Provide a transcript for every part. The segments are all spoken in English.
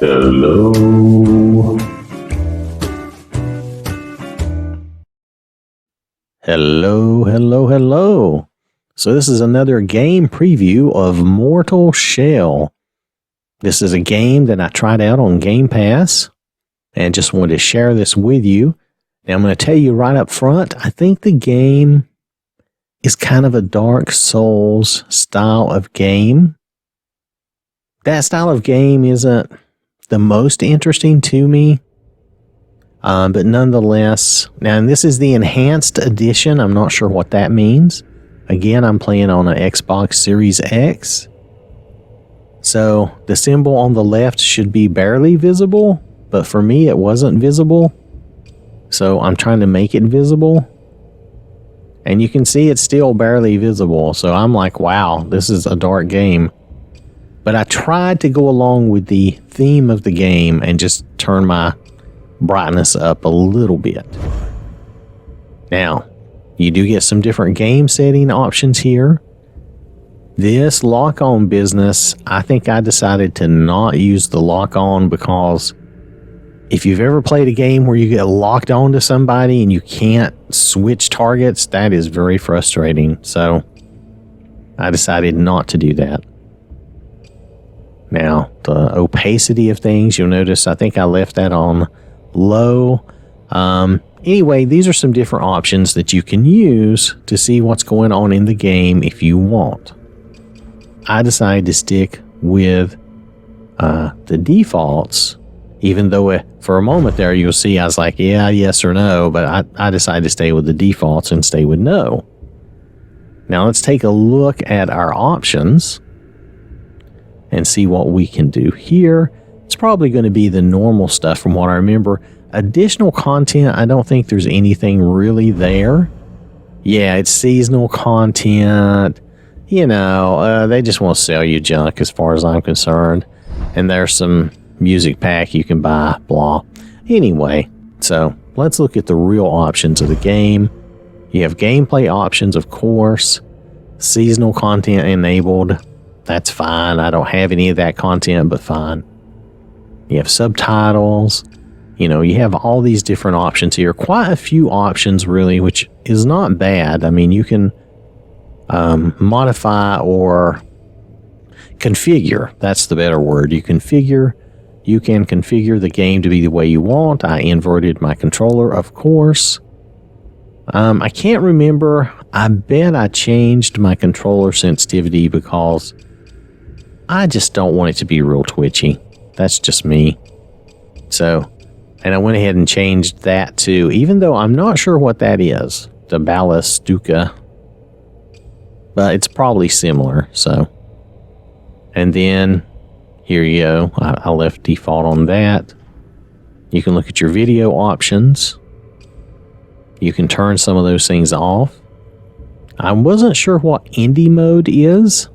Hello. Hello. So this is another game preview of Mortal Shell. This is a game that I tried out on Game Pass and just wanted to share this with you. Now I'm going to tell you right up front, I think the game is kind of a Dark Souls style of game. That style of game isn't the most interesting to me. But nonetheless, now and this is the enhanced edition. I'm not sure what that means. Again, I'm playing on an Xbox Series X. So the symbol on the left should be barely visible, but for me it wasn't visible. So I'm trying to make it visible. And you can see it's still barely visible. So I'm like, wow, this is a dark game. But I tried to go along with the theme of the game and just turn my brightness up a little bit. Now, you do get some different game setting options here. This lock-on business, I think I decided to not use the lock-on because if you've ever played a game where you get locked onto somebody and you can't switch targets, that is very frustrating. So I decided not to do that. Now, the opacity of things, you'll notice I think I left that on low. Anyway, these are some different options that you can use to see what's going on in the game if you want. I decided to stick with the defaults, even though for a moment there you'll see I was like, yeah, yes or no, but I decided to stay with the defaults and stay with no. Now let's take a look at our options and see what we can do here. It's probably going to be the normal stuff from what I remember. Additional content, I don't think there's anything really there. Yeah, it's seasonal content. You know, they just want to sell you junk as far as I'm concerned. And there's some music pack you can buy, blah. Anyway, so let's look at the real options of the game. You have gameplay options, of course. Seasonal content enabled. That's fine. I don't have any of that content, but fine. You have subtitles. You know, you have all these different options here. Quite a few options, really, which is not bad. I mean, you can modify or configure. That's the better word. You can configure the game to be the way you want. I inverted my controller, of course. I can't remember. I bet I changed my controller sensitivity because I just don't want it to be real twitchy. That's just me. So, and I went ahead and changed that too, even though I'm not sure what that is. The Ballastuca. But it's probably similar, so. And then, here you go. I left default on that. You can look at your video options. You can turn some of those things off. I wasn't sure what indie mode is.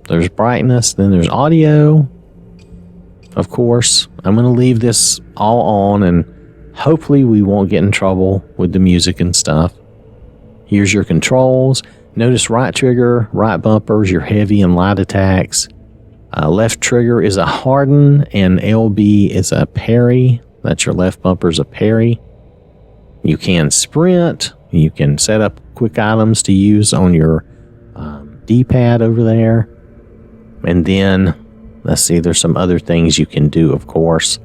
There's brightness, then there's audio. Of course, I'm going to leave this all on and hopefully we won't get in trouble with the music and stuff. Here's your controls. Notice right trigger, right bumper is your heavy and light attacks. Left trigger is a harden and LB is a parry. That's your left bumper is a parry. You can sprint. You can set up quick items to use on your D-pad over there. And then, let's see, there's some other things you can do, of course.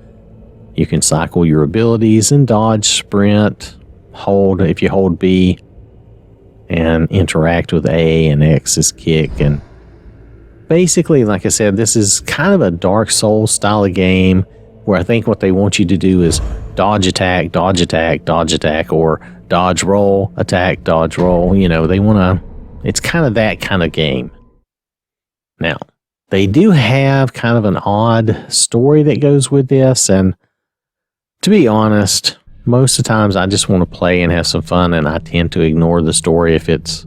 You can cycle your abilities and dodge, sprint, hold if you hold B, and interact with A, and X is kick. And basically, like I said, this is kind of a Dark Souls style of game where I think what they want you to do is dodge, attack, dodge, attack, dodge, attack, or dodge, roll, attack, dodge, roll. You know, they want to, it's kind of that kind of game. Now, they do have kind of an odd story that goes with this, and to be honest, most of the times I just want to play and have some fun, and I tend to ignore the story if it's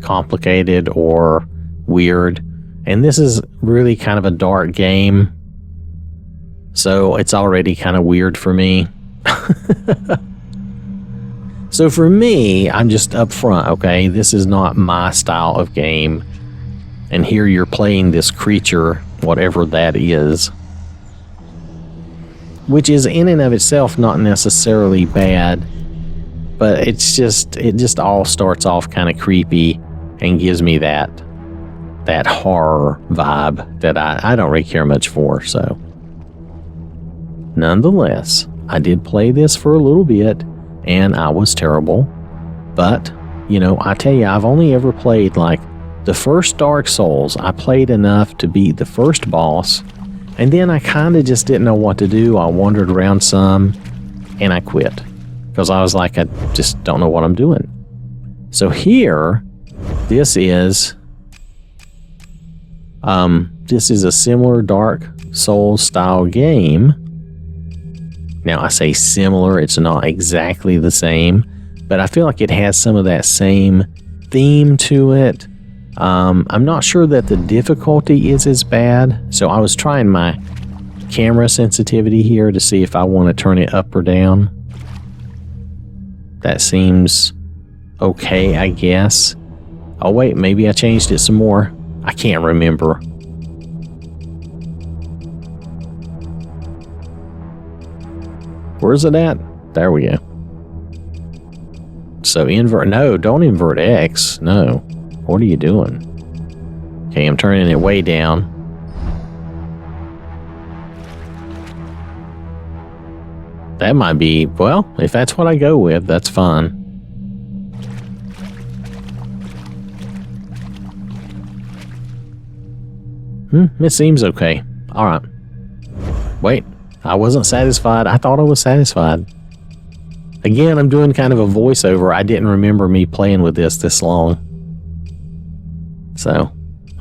complicated or weird. And this is really kind of a dark game, so it's already kind of weird for me. So for me, I'm just up front, okay? This is not my style of game. And here you're playing this creature whatever that is. Which is in and of itself not necessarily bad, but it just all starts off kind of creepy and gives me that horror vibe that I don't really care much for. So nonetheless, I did play this for a little bit and I was terrible. But, you know, I tell you, I've only ever played like the first Dark Souls. I played enough to beat the first boss, and then I kind of just didn't know what to do. I wandered around some and I quit because I was like, I just don't know what I'm doing. So here, this is a similar Dark Souls style game. Now I say similar, it's not exactly the same, but I feel like it has some of that same theme to it. I'm not sure that the difficulty is as bad, so I was trying my camera sensitivity here to see if I want to turn it up or down. That seems okay, I guess. Oh wait, maybe I changed it some more. I can't remember. Where's it at? There we go. So invert, no, don't invert X. No. What are you doing? Okay, I'm turning it way down. That might be, well, if that's what I go with, that's fine. It seems okay. Alright. Wait, I wasn't satisfied. I thought I was satisfied. Again, I'm doing kind of a voiceover. I didn't remember me playing with this long. So,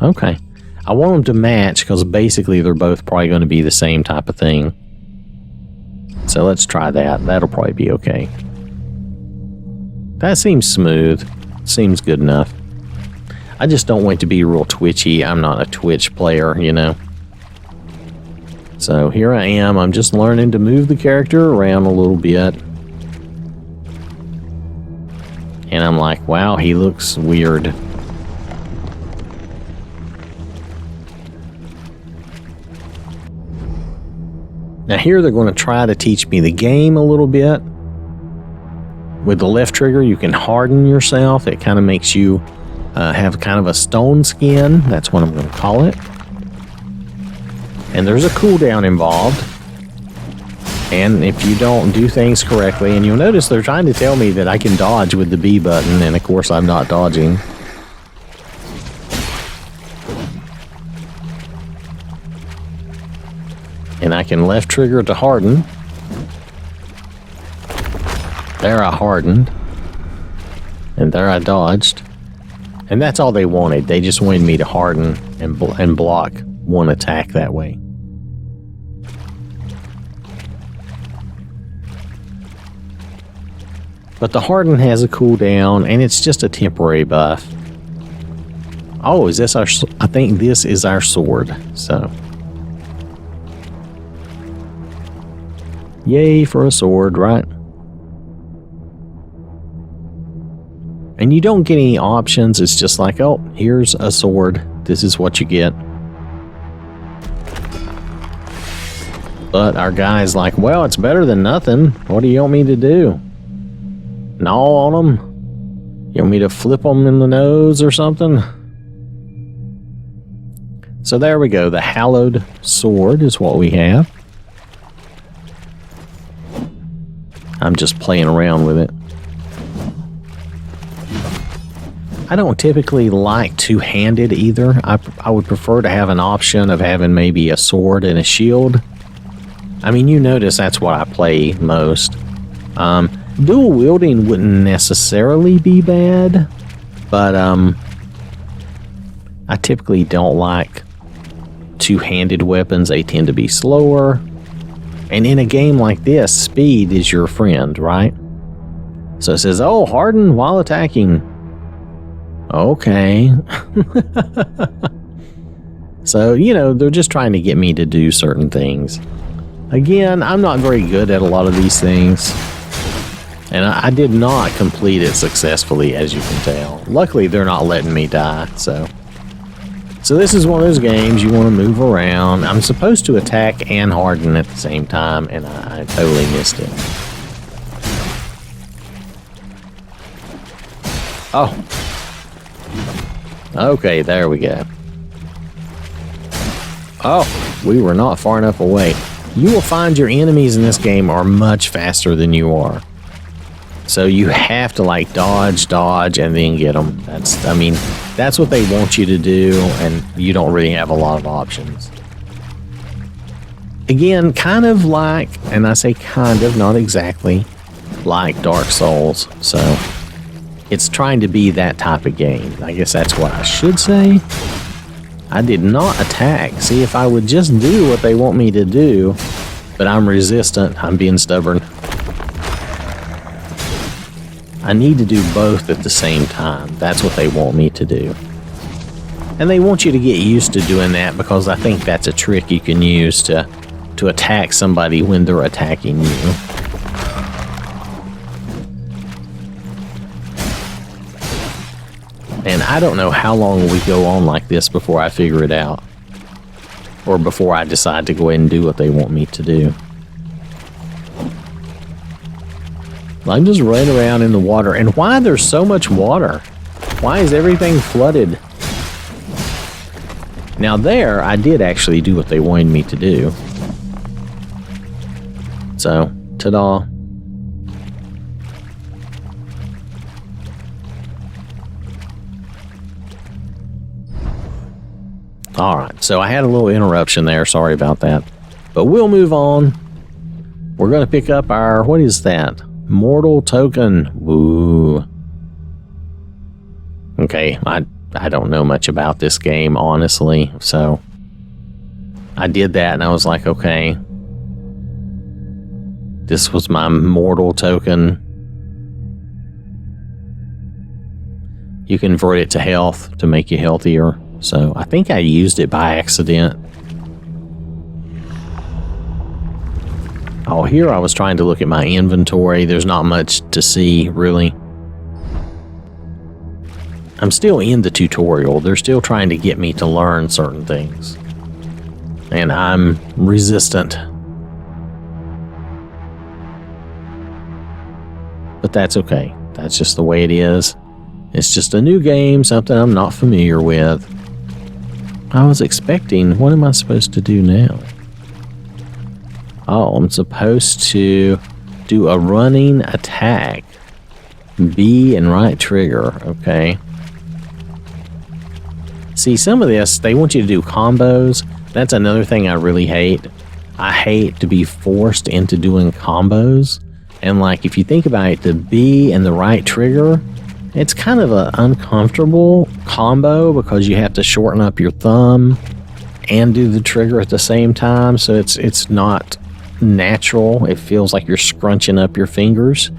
okay. I want them to match because basically they're both probably going to be the same type of thing. So let's try that. That'll probably be okay. That seems smooth. Seems good enough. I just don't want it to be real twitchy. I'm not a Twitch player, you know. So here I am. I'm just learning to move the character around a little bit. And I'm like, wow, he looks weird. Now here they're going to try to teach me the game a little bit. With the left trigger, you can harden yourself. It kind of makes you have kind of a stone skin. That's what I'm going to call it. And there's a cooldown involved. And if you don't do things correctly, and you'll notice they're trying to tell me that I can dodge with the B button, and of course I'm not dodging. And I can left trigger to harden. There I hardened. And there I dodged. And that's all they wanted. They just wanted me to harden and block one attack that way. But the harden has a cooldown, and it's just a temporary buff. Oh, is this our... I think this is our sword, so... Yay for a sword, right? And you don't get any options. It's just like, oh, here's a sword. This is what you get. But our guy's like, well, it's better than nothing. What do you want me to do? Gnaw on them? You want me to flip them in the nose or something? So there we go. The hallowed sword is what we have. I'm just playing around with it. I don't typically like two-handed either. I would prefer to have an option of having maybe a sword and a shield. I mean, you notice that's what I play most. Dual wielding wouldn't necessarily be bad, but I typically don't like two-handed weapons. They tend to be slower. And in a game like this, speed is your friend, right? So it says, oh, harden while attacking. Okay. So, you know, they're just trying to get me to do certain things. Again, I'm not very good at a lot of these things. And I did not complete it successfully, as you can tell. Luckily, they're not letting me die, so... So this is one of those games you want to move around. I'm supposed to attack and harden at the same time, and I totally missed it. Oh. Okay, there we go. Oh, we were not far enough away. You will find your enemies in this game are much faster than you are. So you have to like dodge, and then get them. That's what they want you to do, and you don't really have a lot of options. Again, kind of like, and I say kind of, not exactly, like Dark Souls. So it's trying to be that type of game. I guess that's what I should say. I did not attack. See, if I would just do what they want me to do, but I'm resistant, I'm being stubborn. I need to do both at the same time. That's what they want me to do. And they want you to get used to doing that because I think that's a trick you can use to attack somebody when they're attacking you. And I don't know how long we go on like this before I figure it out. Or before I decide to go ahead and do what they want me to do. I'm just running around in the water. And why there's so much water? Why is everything flooded? Now there, I did actually do what they wanted me to do. So, ta-da. Alright, so I had a little interruption there. Sorry about that. But we'll move on. We're going to pick up our, what is that? Mortal token. Woo. Okay, I don't know much about this game, honestly. So, I did that and I was like, okay. This was my mortal token. You convert it to health to make you healthier. So, I think I used it by accident. Oh, here I was trying to look at my inventory. There's not much to see, really. I'm still in the tutorial. They're still trying to get me to learn certain things. And I'm resistant. But that's okay. That's just the way it is. It's just a new game, something I'm not familiar with. I was expecting, what am I supposed to do now? Oh, I'm supposed to do a running attack. B and right trigger, okay. See, some of this, they want you to do combos. That's another thing I really hate. I hate to be forced into doing combos. And like, if you think about it, the B and the right trigger, it's kind of an uncomfortable combo because you have to shorten up your thumb and do the trigger at the same time. So it's not natural. It feels like you're scrunching up your fingers.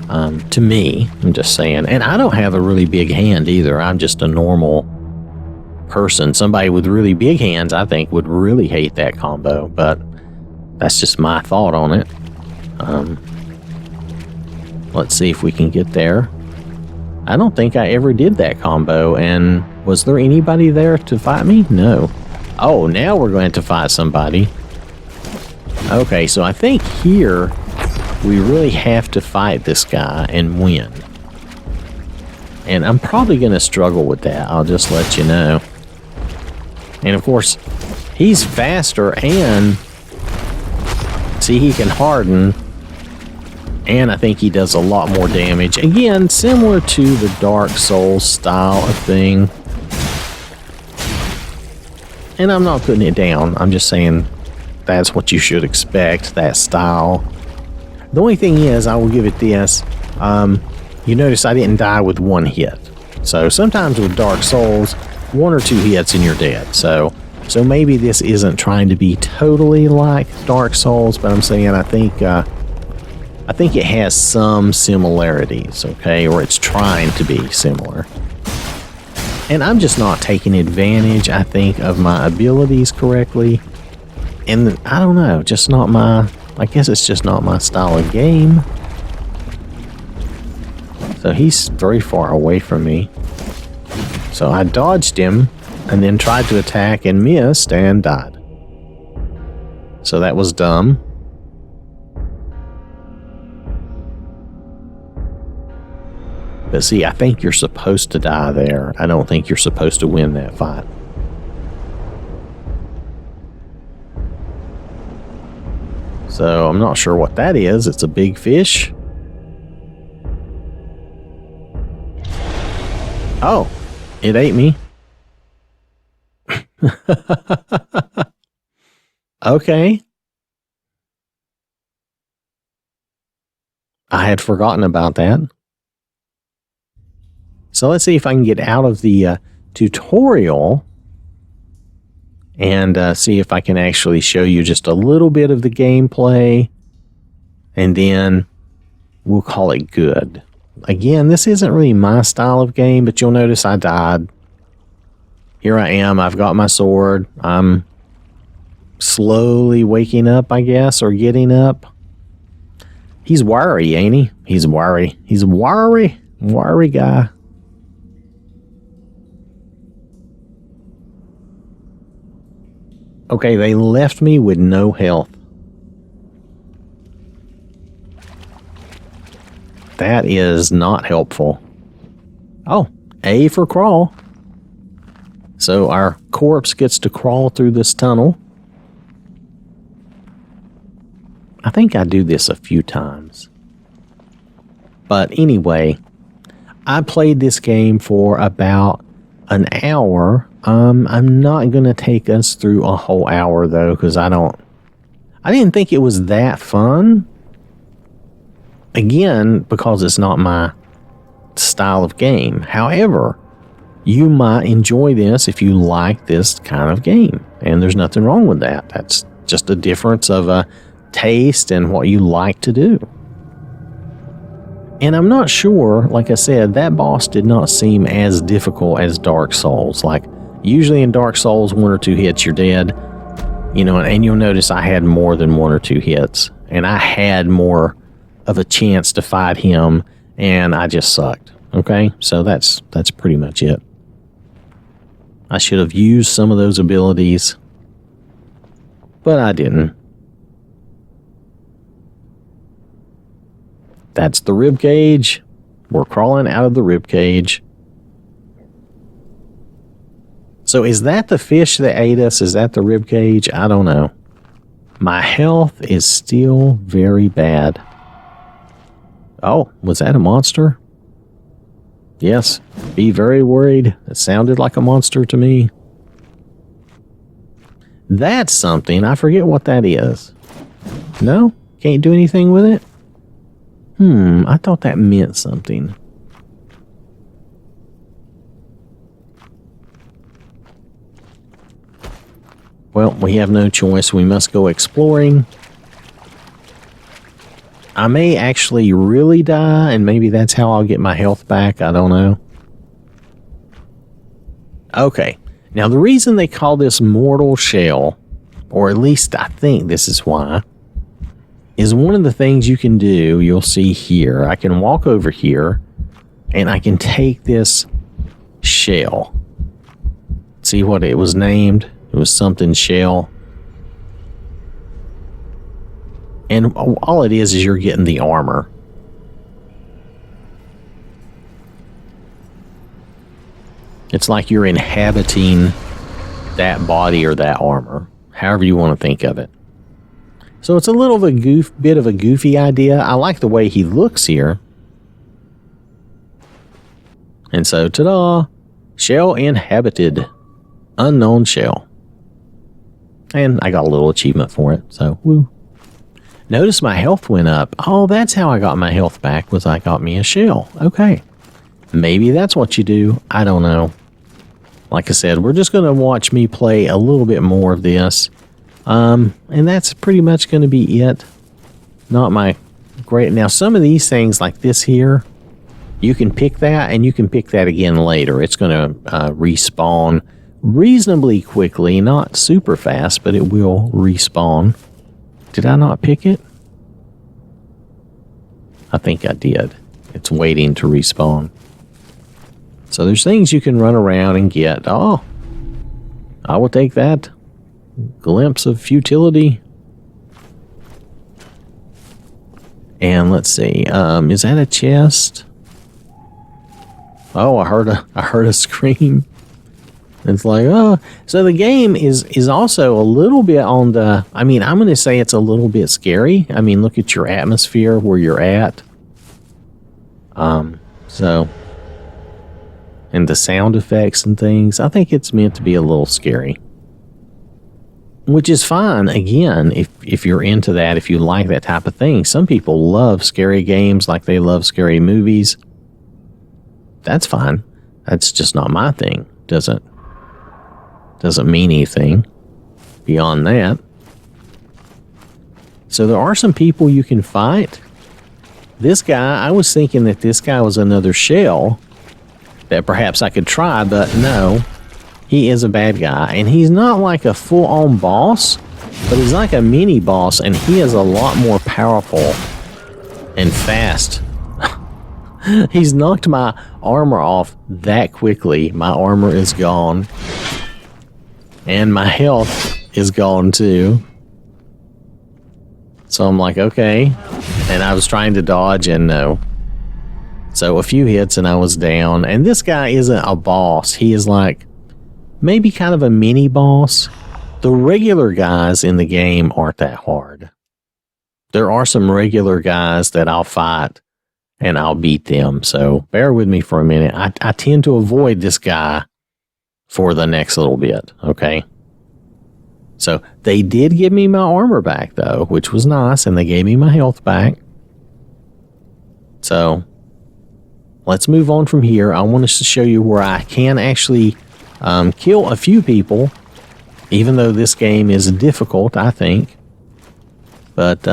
To me, I'm just saying. And I don't have a really big hand either. I'm just a normal person. Somebody with really big hands, I think, would really hate that combo. But that's just my thought on it. Let's see if we can get there. I don't think I ever did that combo. And was there anybody there to fight me? No. Oh, now we're going to fight somebody. Okay, so I think here we really have to fight this guy and win. And I'm probably going to struggle with that. I'll just let you know. And of course, he's faster and see, he can harden. And I think he does a lot more damage. Again, similar to the Dark Souls style of thing. And I'm not putting it down. I'm just saying that's what you should expect, that style. The only thing is, I will give it this. You notice I didn't die with one hit. So sometimes with Dark Souls, one or two hits and you're dead. So maybe this isn't trying to be totally like Dark Souls, but I'm saying I think it has some similarities, okay? Or it's trying to be similar. And I'm just not taking advantage, I think, of my abilities correctly. And I don't know, just not my... I guess it's just not my style of game. So he's very far away from me. So I dodged him. and then tried to attack and missed and died. So that was dumb. But see, I think you're supposed to die there. I don't think you're supposed to win that fight. So I'm not sure what that is. It's a big fish. Oh, it ate me. Okay. I had forgotten about that. So let's see if I can get out of the tutorial and see if I can actually show you just a little bit of the gameplay, and then we'll call it good. Again, this isn't really my style of game, but you'll notice I died. Here I am. I've got my sword. I'm slowly waking up, I guess, or getting up. He's wiry, ain't he? He's wiry. He's a wiry guy. Okay, they left me with no health. That is not helpful. Oh, A for crawl. So our corpse gets to crawl through this tunnel. I think I do this a few times. But anyway, I played this game for about an hour. I'm not going to take us through a whole hour though, because I didn't think it was that fun. Again, because it's not my style of game. However, you might enjoy this if you like this kind of game. And there's nothing wrong with that. That's just a difference of a taste and what you like to do. And I'm not sure, like I said, that boss did not seem as difficult as Dark Souls. Like, usually in Dark Souls, 1 or 2 hits, you're dead. You know, and you'll notice I had more than 1 or 2 hits. And I had more of a chance to fight him, and I just sucked. Okay? So that's pretty much it. I should have used some of those abilities, but I didn't. That's the rib cage. We're crawling out of the rib cage. So is that the fish that ate us? Is that the rib cage? I don't know. My health is still very bad. Oh, was that a monster? Yes. Be very worried. It sounded like a monster to me. That's something. I forget what that is. No? Can't do anything with it? I thought that meant something. Well, we have no choice. We must go exploring. I may actually really die, and maybe that's how I'll get my health back. I don't know. Okay. Now, the reason they call this Mortal Shell, or at least I think this is why, is one of the things you can do. You'll see here. I can walk over here, and I can take this shell. See what it was named? It was something shell. And all it is you're getting the armor. It's like you're inhabiting that body or that armor, however you want to think of it. So it's a little bit of a goofy idea. I like the way he looks here. And so, ta-da! Shell inhabited. Unknown shell. And I got a little achievement for it, so woo. Notice my health went up. Oh, that's how I got my health back, was I got me a shell. Okay. Maybe that's what you do. I don't know. Like I said, we're just going to watch me play a little bit more of this. And that's pretty much going to be it. Not my great... Now, some of these things like this here, you can pick that and you can pick that again later. It's going to respawn reasonably quickly. Not super fast, but it will respawn. Did I not pick it? I think I did. It's waiting to respawn. So there's things you can run around and get. Oh, I will take that glimpse of futility. And let's see, is that a chest? Oh, I heard a scream. It's like, oh, so the game is also a little bit on the, I mean, I'm going to say it's a little bit scary. I mean, look at your atmosphere where you're at. So, and the sound effects and things, I think it's meant to be a little scary. Which is fine, again, if you're into that, if you like that type of thing. Some people love scary games like they love scary movies. That's fine. That's just not my thing. Doesn't mean anything beyond that. So there are some people you can fight. This guy, I was thinking that this guy was another shell that perhaps I could try, but no. He is a bad guy, and he's not like a full-on boss, but he's like a mini-boss, and he is a lot more powerful and fast. He's knocked my armor off that quickly. My armor is gone. And my health is gone too. So I'm like, okay. And I was trying to dodge, and no. So a few hits and I was down. And this guy isn't a boss. He is like maybe kind of a mini boss. The regular guys in the game aren't that hard. There are some regular guys that I'll fight and I'll beat them. So bear with me for a minute. I tend to avoid this guy for the next little bit. Okay. So they did give me my armor back though, which was nice. And they gave me my health back. So let's move on from here. I want to show you where I can actually kill a few people, even though this game is difficult, I think. But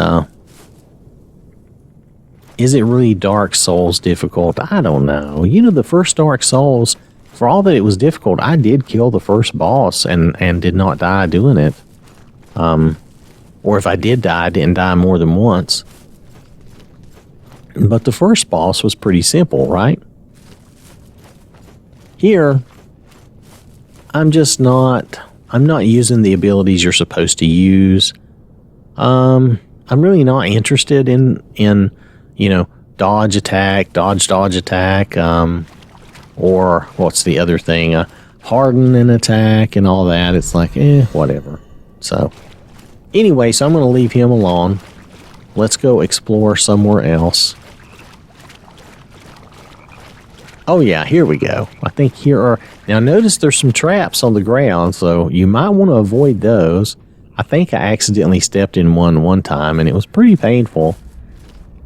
is it really Dark Souls difficult? I don't know. You know, the first Dark Souls, for all that it was difficult, I did kill the first boss and did not die doing it. Or if I did die, I didn't die more than once. But the first boss was pretty simple, right? Here, I'm not using the abilities you're supposed to use. I'm really not interested in dodge attack, dodge attack, or what's the other thing? Harden an attack and all that. It's like, whatever. So, anyway, so I'm going to leave him alone. Let's go explore somewhere else. Oh yeah, here we go. I think here are... Now notice there's some traps on the ground, so you might want to avoid those. I think I accidentally stepped in one time, and it was pretty painful.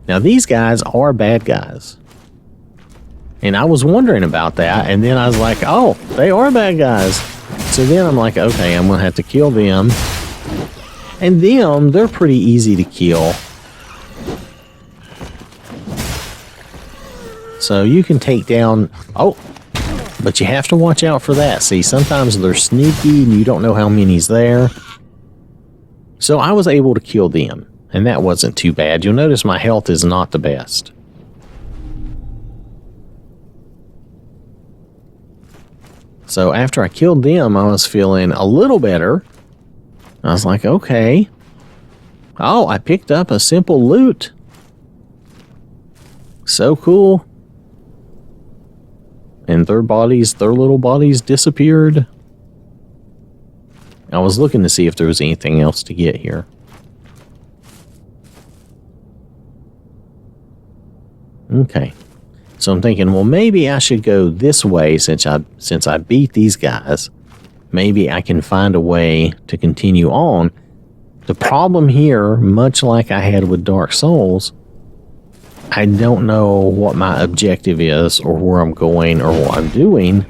Now these guys are bad guys. And I was wondering about that, and then I was like, oh, they are bad guys. So then I'm like, okay, I'm going to have to kill them. And them, they're pretty easy to kill. So you can take down... Oh, but you have to watch out for that. See, sometimes they're sneaky and you don't know how many's there. So I was able to kill them, and that wasn't too bad. You'll notice my health is not the best. So after I killed them, I was feeling a little better. I was like, okay. Oh, I picked up a simple loot. So cool. And their little bodies disappeared. I was looking to see if there was anything else to get here. Okay. So I'm thinking, well, maybe I should go this way since I beat these guys. Maybe I can find a way to continue on. The problem here, much like I had with Dark Souls, I don't know what my objective is or where I'm going or what I'm doing.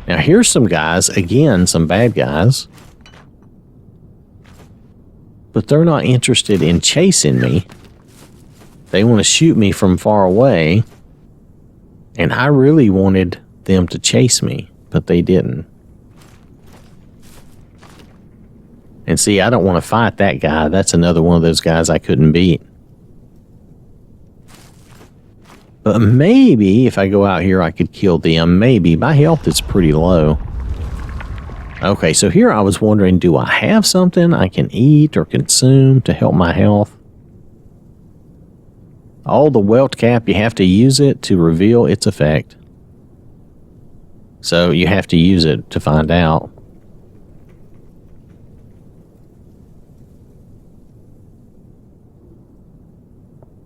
Now here's some guys, again, some bad guys. But they're not interested in chasing me. They want to shoot me from far away. And I really wanted them to chase me, but they didn't. And see, I don't want to fight that guy. That's another one of those guys I couldn't beat. But maybe if I go out here, I could kill them. Maybe. My health is pretty low. Okay, so here I was wondering, do I have something I can eat or consume to help my health? Oh, the welt cap, you have to use it to reveal its effect. So you have to use it to find out.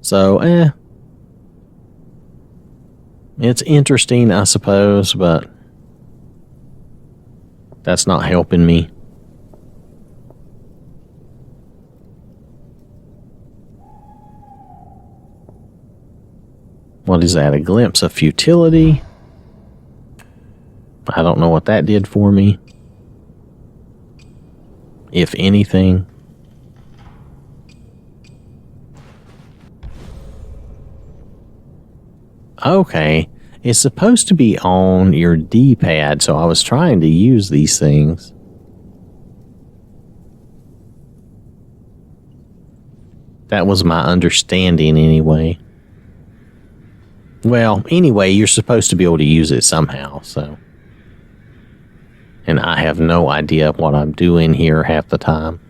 So, it's interesting, I suppose, but that's not helping me. What is that? A glimpse of futility? I don't know what that did for me. If anything. Okay. It's supposed to be on your D-pad, so I was trying to use these things. That was my understanding anyway. Well, anyway, you're supposed to be able to use it somehow, so. And I have no idea what I'm doing here half the time.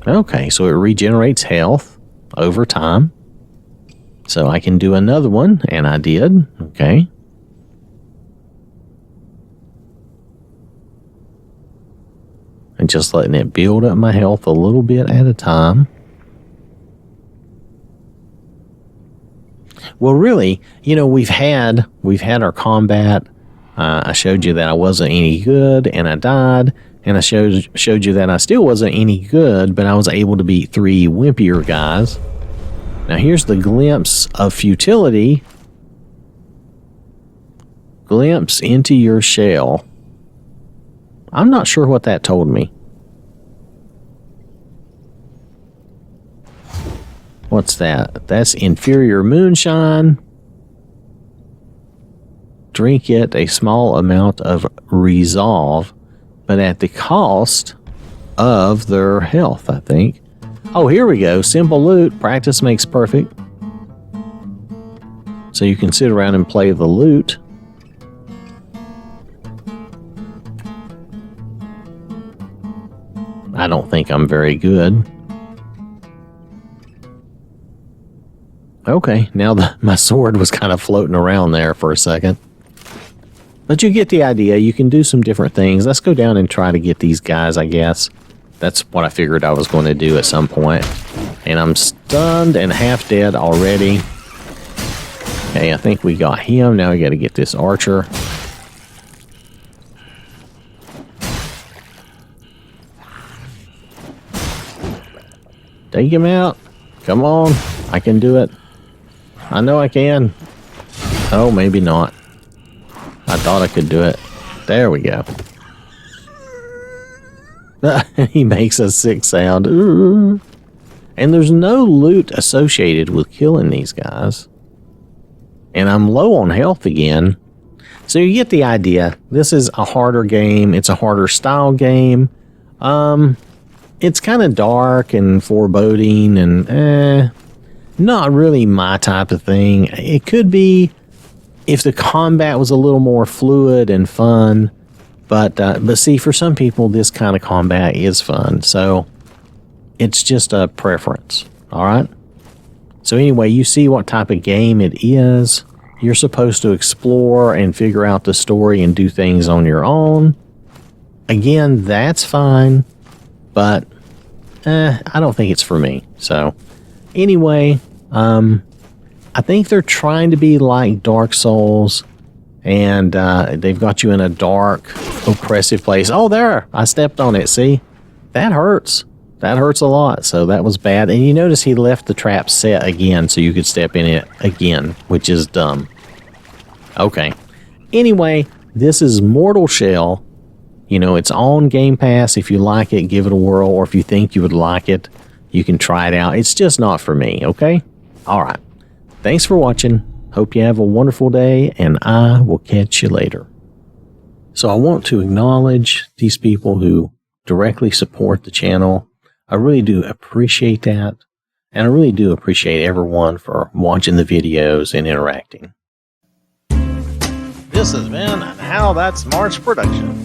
Okay, so it regenerates health over time. So I can do another one, and I did. Okay. And just letting it build up my health a little bit at a time. Well, really, we've had our combat. I showed you that I wasn't any good, and I died. And I showed you that I still wasn't any good, but I was able to beat 3 wimpier guys. Now here's the glimpse of futility. Glimpse into your shell. I'm not sure what that told me. What's that? That's inferior moonshine. Drink it a small amount of resolve, but at the cost of their health, I think. Oh, here we go. Simple loot. Practice makes perfect. So you can sit around and play the loot. I don't think I'm very good. Okay, now my sword was kind of floating around there for a second. But you get the idea. You can do some different things. Let's go down and try to get these guys, I guess. That's what I figured I was going to do at some point. And I'm stunned and half dead already. Okay, I think we got him. Now we got to get this archer. Take him out. Come on. I can do it. I know I can. Oh, maybe not. I thought I could do it. There we go. He makes a sick sound. Ooh. And there's no loot associated with killing these guys. And I'm low on health again. So you get the idea. This is a harder game. It's a harder style game. It's kind of dark and foreboding and not really my type of thing. It could be if the combat was a little more fluid and fun. But see, for some people, this kind of combat is fun. So it's just a preference. All right. So anyway, you see what type of game it is. You're supposed to explore and figure out the story and do things on your own. Again, that's fine. But I don't think it's for me. So anyway, I think they're trying to be like Dark Souls. And they've got you in a dark, oppressive place. Oh, there! I stepped on it. See? That hurts. That hurts a lot. So that was bad. And you notice he left the trap set again so you could step in it again, which is dumb. Okay. Anyway, this is Mortal Shell. It's on Game Pass. If you like it, give it a whirl. Or if you think you would like it, you can try it out. It's just not for me, okay? All right. Thanks for watching. Hope you have a wonderful day, and I will catch you later. So I want to acknowledge these people who directly support the channel. I really do appreciate that. And I really do appreciate everyone for watching the videos and interacting. This has been an How That Smarts production.